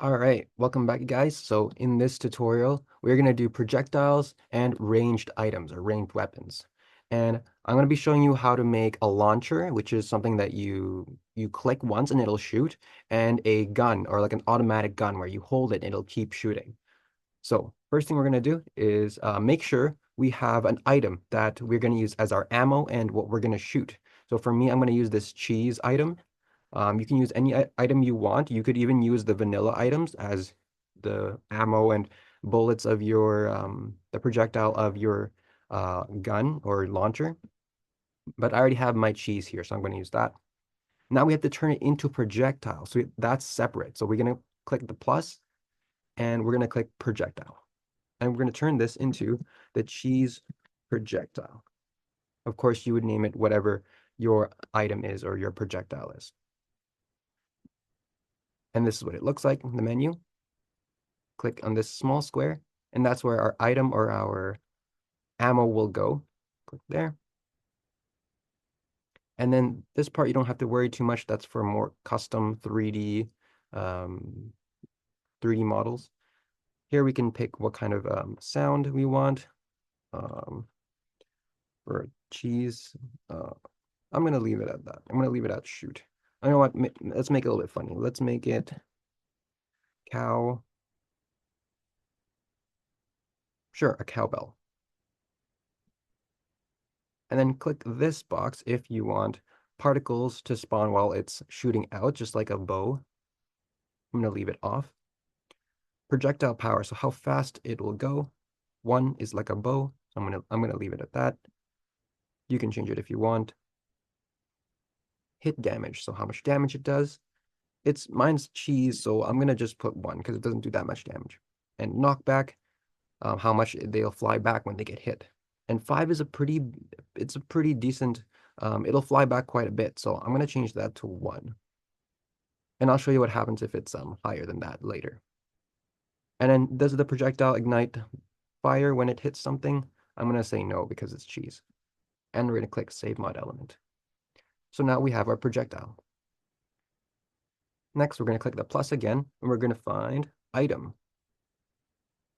All right, welcome back, guys. So in this tutorial, we're going to do projectiles and ranged items or ranged weapons. And I'm going to be showing you how to make a launcher, which is something that you click once and it'll shoot, and a gun or like an automatic gun where you hold it and it'll keep shooting. So first thing we're going to do is make sure we have an item that we're going to use as our ammo and what we're going to shoot. So for me, I'm going to use this cheese item. You can use any item you want. You could even use the vanilla items as the ammo and bullets of your the projectile of your gun or launcher. But I already have my cheese here, so I'm going to use that. Now we have to turn it into projectile. So that's separate. So we're going to click the plus and we're going to click projectile. And we're going to turn this into the cheese projectile. Of course, you would name it whatever your item is or your projectile is. And this is what it looks like in the menu. Click on this small square, and that's where our item or our ammo will go. Click there. And then this part, you don't have to worry too much. That's for more custom 3D, 3D models. Here we can pick what kind of sound we want. For cheese, I'm going to leave it at that. I'm going to leave it at shoot. I know what, let's make it a little bit funny. Let's make it cow. Sure, a cowbell. And then click this box if you want particles to spawn while it's shooting out, just like a bow. I'm going to leave it off. Projectile power, so how fast it will go. 1 is like a bow. I'm gonna leave it at that. You can change it if you want. Hit damage, so how much damage it does. Mine's cheese, so I'm gonna just put 1 because it doesn't do that much damage. And knockback, how much they'll fly back when they get hit. And 5 is it's a pretty decent, it'll fly back quite a bit. So I'm gonna change that to 1. And I'll show you what happens if it's higher than that later. And then does the projectile ignite fire when it hits something? I'm gonna say no because it's cheese. And we're gonna click Save Mod Element. So now we have our projectile. Next, we're gonna click the plus again, and we're gonna find item.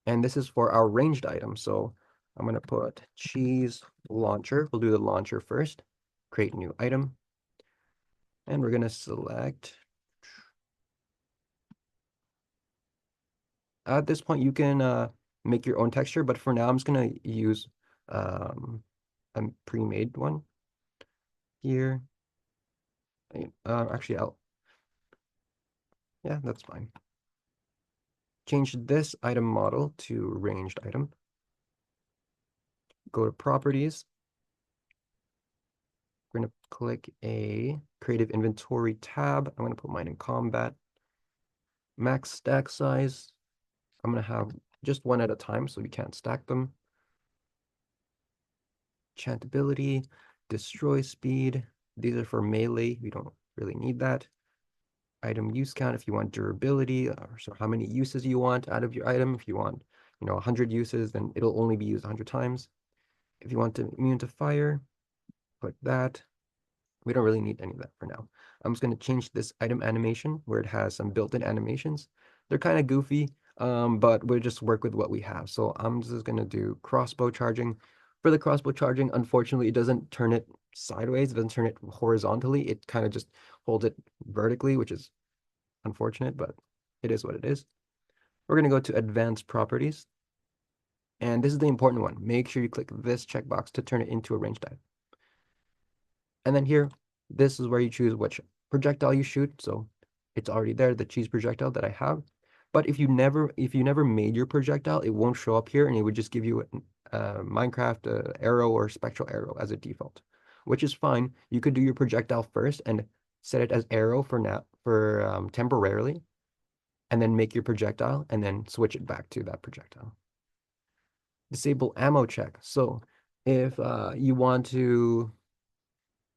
And this is for our ranged item. So I'm gonna put cheese launcher. We'll do the launcher first. Create new item. And we're gonna select. At this point, you can make your own texture, but for now, I'm just gonna use a pre-made one here. Actually, yeah, that's fine. Change this item model to ranged item. Go to properties. We're going to click a creative inventory tab. I'm going to put mine in combat. Max stack size. I'm going to have just one at a time so we can't stack them. Enchantability, destroy speed. These are for melee. We don't really need that. Item use count if you want durability, or so how many uses you want out of your item. If you want, 100 uses, then it'll only be used 100 times. If you want to immune to fire, click that. We don't really need any of that for now. I'm just going to change this item animation where it has some built-in animations. They're kind of goofy, but we'll just work with what we have. So I'm just going to do crossbow charging. For the crossbow charging, unfortunately, it doesn't turn it sideways. It doesn't turn it horizontally. It kind of just holds it vertically, which is unfortunate, but it is what it is. We're going to go to advanced properties. And this is the important one. Make sure you click this checkbox to turn it into a ranged item. And then here, this is where you choose which projectile you shoot. So it's already there, the cheese projectile that I have. But if you never made your projectile, it won't show up here and it would just give you a Minecraft arrow or spectral arrow as a default, which is fine. You could do your projectile first and set it as arrow for now, for temporarily, and then make your projectile and then switch it back to that projectile. Disable ammo check. So if you want to,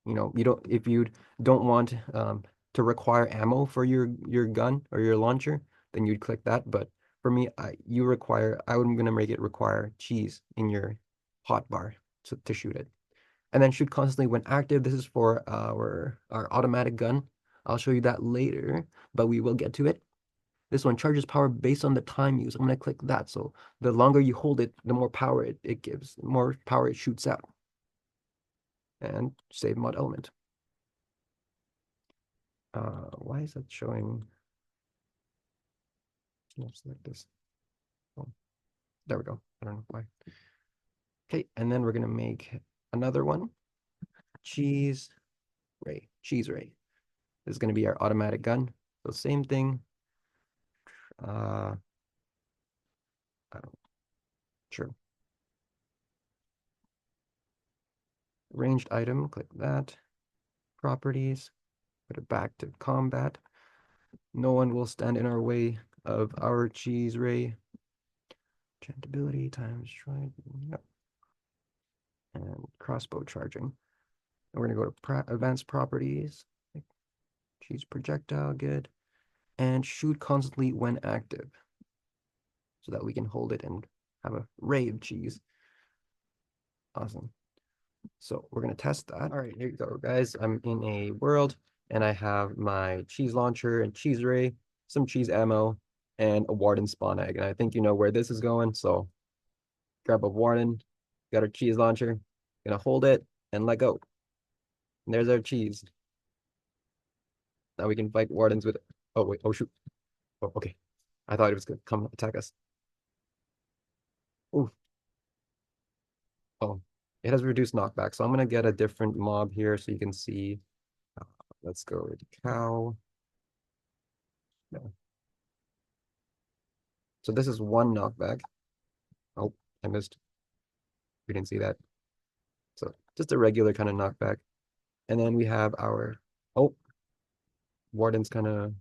if you don't want to require ammo for your gun or your launcher, then you'd click that. But for me, I'm gonna make it require cheese in your hotbar to shoot it. And then shoot constantly when active. This is for our automatic gun. I'll show you that later, but we will get to it. This one charges power based on the time used. I'm going to click that. So the longer you hold it, the more power it gives, the more power it shoots out. And save mod element. Why is that showing? Let's select this. Oh, there we go. I don't know why. Okay, and then we're going to make another one. Cheese ray. This is going to be our automatic gun. So same thing. I don't, sure. Ranged item, click that. Properties, put it back to combat. No one will stand in our way of our cheese ray. Enchantability times strike. Yep. And crossbow charging. And we're going to go to advanced properties. Cheese projectile, good. And shoot constantly when active. So that we can hold it and have a ray of cheese. Awesome. So we're going to test that. All right, here you go, guys. I'm in a world, and I have my cheese launcher and cheese ray, some cheese ammo, and a warden spawn egg. And I think you know where this is going, so grab a warden, got our cheese launcher, gonna hold it, and let go. And there's our cheese. Now we can fight wardens with it. Oh, wait, oh, shoot. Oh, okay. I thought it was gonna come attack us. Ooh. Oh, it has reduced knockback, so I'm gonna get a different mob here so you can see. Let's go with cow. No. So this is one knockback. Oh, I missed. We didn't see that. So just a regular kind of knockback. And then we have our, oh, warden's kind of,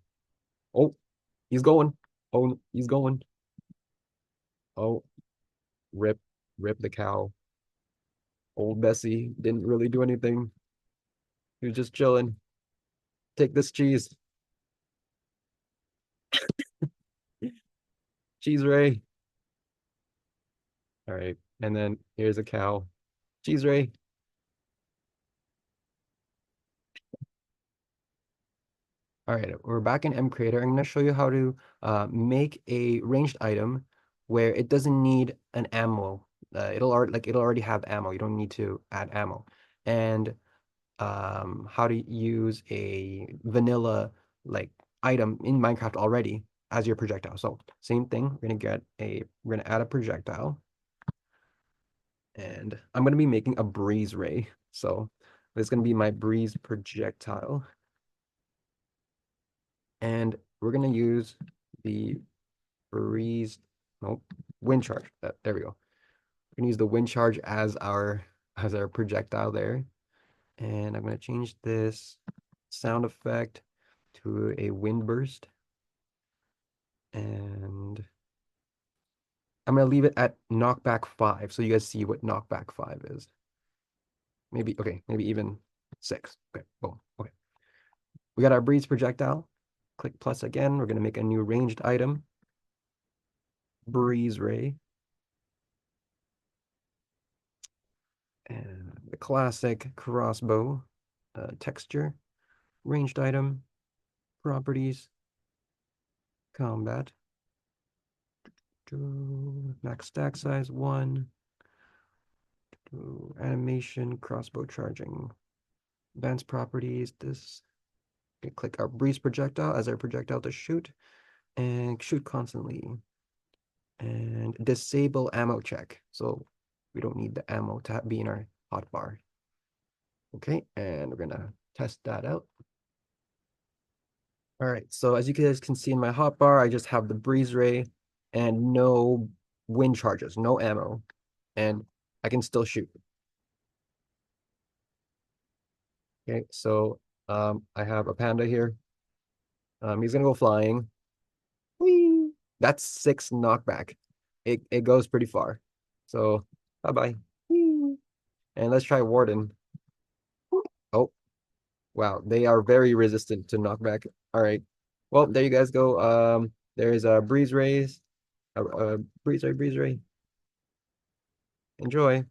oh, he's going. Oh, he's going. Oh, rip, rip the cow. Old Bessie didn't really do anything. He was just chilling. Take this cheese. Cheese Ray. All right. And then here's a cow. Cheese Ray. All right, we're back in MCreator. I'm going to show you how to make a ranged item where it doesn't need an ammo. It'll already have ammo. You don't need to add ammo. And how to use a vanilla like item in Minecraft already as your projectile. So same thing. We're gonna add a projectile, and I'm gonna be making a breeze ray. So this is gonna be my breeze projectile. And we're going to use the breeze, nope, wind charge. There we go. We're going to use the wind charge as our projectile there. And I'm going to change this sound effect to a wind burst. And I'm going to leave it at knockback 5 so you guys see what knockback 5 is. Maybe even 6. Okay, boom. Okay. We got our breeze projectile. Click plus again. We're going to make a new ranged item. Breeze ray. And the classic crossbow texture, ranged item, properties, combat, max stack size 1, animation, crossbow charging, advanced properties. This, okay, click our breeze projectile as our projectile to shoot, and shoot constantly, and disable ammo check. So we don't need the ammo to be in our hotbar. Okay, and we're gonna test that out. All right, so as you guys can see in my hotbar, I just have the breeze ray and no wind charges, no ammo, and I can still shoot. Okay, so I have a panda here. He's gonna go flying. Whee! That's 6 knockback. It goes pretty far. So bye-bye. And let's try Warden. Oh, wow, they are very resistant to knockback. All right. Well, there you guys go. There's a breeze ray. Breeze ray. Enjoy.